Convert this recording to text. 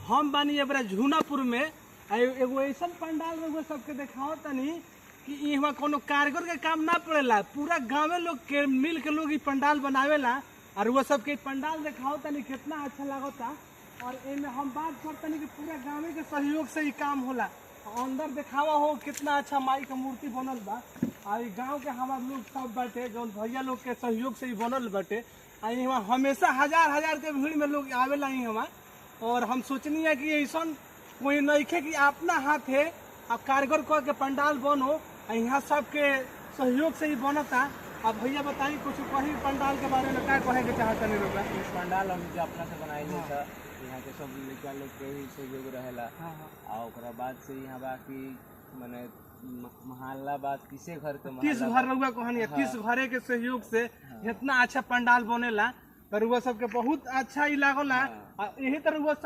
हम बानी एबरा झूनापुर में एगो ऐसा पंडाल में सबके देखाओ तनी कि यहाँ कोनो कारीगर के काम ना पड़ेला, पूरा गाँव लोग के मिल के लोग पंडाल बनावेला और वो सबके पंडाल देखाओ तनी कितना अच्छा लगता। और इनमें हम बात करतनी कि पूरा गाँव के सहयोग से ही काम होला। अंदर दिखावा हो कितना अच्छा माई का मूर्ति बनल बा और गांव के हमार लोग सब बाटे जो भैया लोग के सहयोग से ही बनल बाटे। यहाँ हमेशा हजार हजार के भीड़ में लोग आवेला यहाँ। और हम सोचनी है कि ऐसा कोई नइखे कि अपना हाथ है अब कारगर कह के पंडाल बनो, यहाँ सबके सहयोग से ही बनता। अब भैया बताइए कुछ कहीं पंडाल के बारे में क्या कहे के चाहता नहीं लोग? इस पंडाल हम जो अपना से बनाई था यहाँ के सब लड़का लोग के ही सहयोग रहेला। और ओकरा बाद से यहाँ बाकी माने मोहल्ला बात किसे घर के 30 घर रहुआ कहानी है। 30 घरे के सहयोग से इतना अच्छा पंडाल बनेला। रहुआ सबके बहुत अच्छा ही लागला। यही तरह